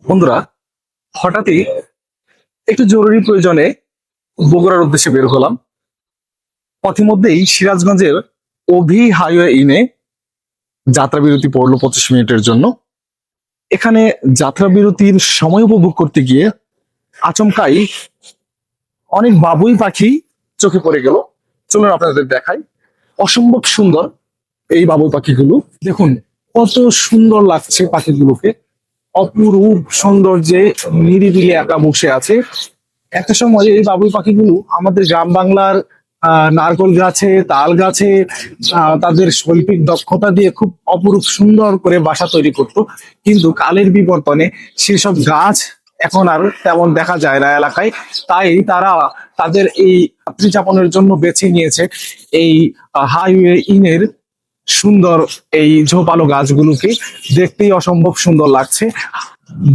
বন্ধুরা, হঠাৎই একটু জরুরি প্রয়োজনে বগুড়ার উদ্দেশ্যে বের হলাম। পথিমধ্যেই সিরাজগঞ্জের অভি হাইওয়ে ইনে যাত্রা বিরতি পড়লো 25 মিনিটের জন্য। এখানে যাত্রা বিরতির সময় উপভোগ করতে গিয়ে আচমকাই অনেক বাবুই পাখি চোখে পড়ে গেল। চলুন আপনাদের দেখাই। অসম্ভব সুন্দর এই বাবুই পাখিগুলো, দেখুন কত সুন্দর লাগছে পাখিগুলোকে। অপরূপ সৌন্দর্যে নিরিবিলি একা বসে আছে। একটা সময় এই বাবুই পাখিগুলো আমাদের গ্রাম বাংলার নারকেল গাছে, তাল গাছে তাদের শৈল্পিক দক্ষতা দিয়ে খুব অপরূপ সুন্দর করে বাসা তৈরি করতো। কিন্তু কালের বিবর্তনে সেসব গাছ এখন আর তেমন দেখা যায় না এলাকায়। তাই তারা তাদের এই রাত্রি যাপনের জন্য বেছে নিয়েছে এই হাইওয়ে ইনের সুন্দর এই ঝোপালো গাছগুলোকে। দেখতেই অসম্ভব সুন্দর লাগছে।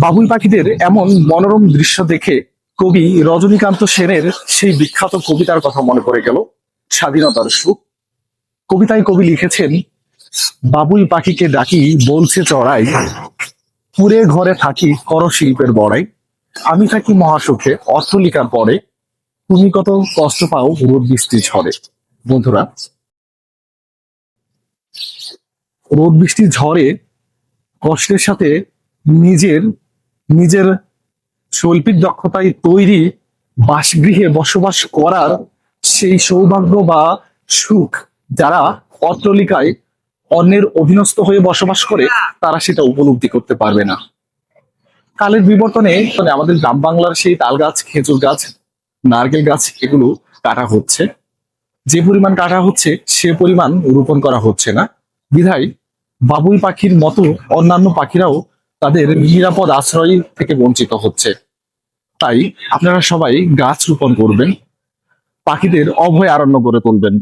বাবুই পাখিদের এমন মনোরম দৃশ্য দেখে কবি রজনীকান্ত সেনের সেই বিখ্যাত কবিতার কথা মনে পড়ে গেল, স্বাধীনতার সুখ। কবিতায় কবি লিখেছেন, বাবুই পাখিকে ডাকি বলছে চড়াই, পুরে ঘরে থাকি করশিল্পের বড়াই, আমি থাকি মহাসুখে অট্টালিকার পরে, তুমি কত কষ্ট পাও রোদ বৃষ্টি ঝড়ে। বন্ধুরা, রোদ বৃষ্টি ঝড়ে কষ্টের সাথে নিজের নিজের শৈল্পিক দক্ষতায় তৈরি বাসগৃহে বসবাস করার সেই সৌভাগ্য বা সুখ যারা অট্টালিকায় অন্যের অধীনস্থ হয়ে বসবাস করে তারা সেটা উপলব্ধি করতে পারবে না। কালের বিবর্তনে আমাদের গ্রাম বাংলার সেই তাল গাছ, খেজুর গাছ, নারকেল গাছ এগুলো কাটা হচ্ছে। যে পরিমাণ কাটা হচ্ছে সে পরিমাণ রোপণ করা হচ্ছে না। বিধায় বাবুই পাখির মতো অন্যান্য পাখিরাও তাদের নিরাপদ আশ্রয় থেকে বঞ্চিত হচ্ছে। তাই আপনারা সবাই গাছ রোপণ করবেন, পাখিদের অভয় আরণ্য গড়ে তুলবেন।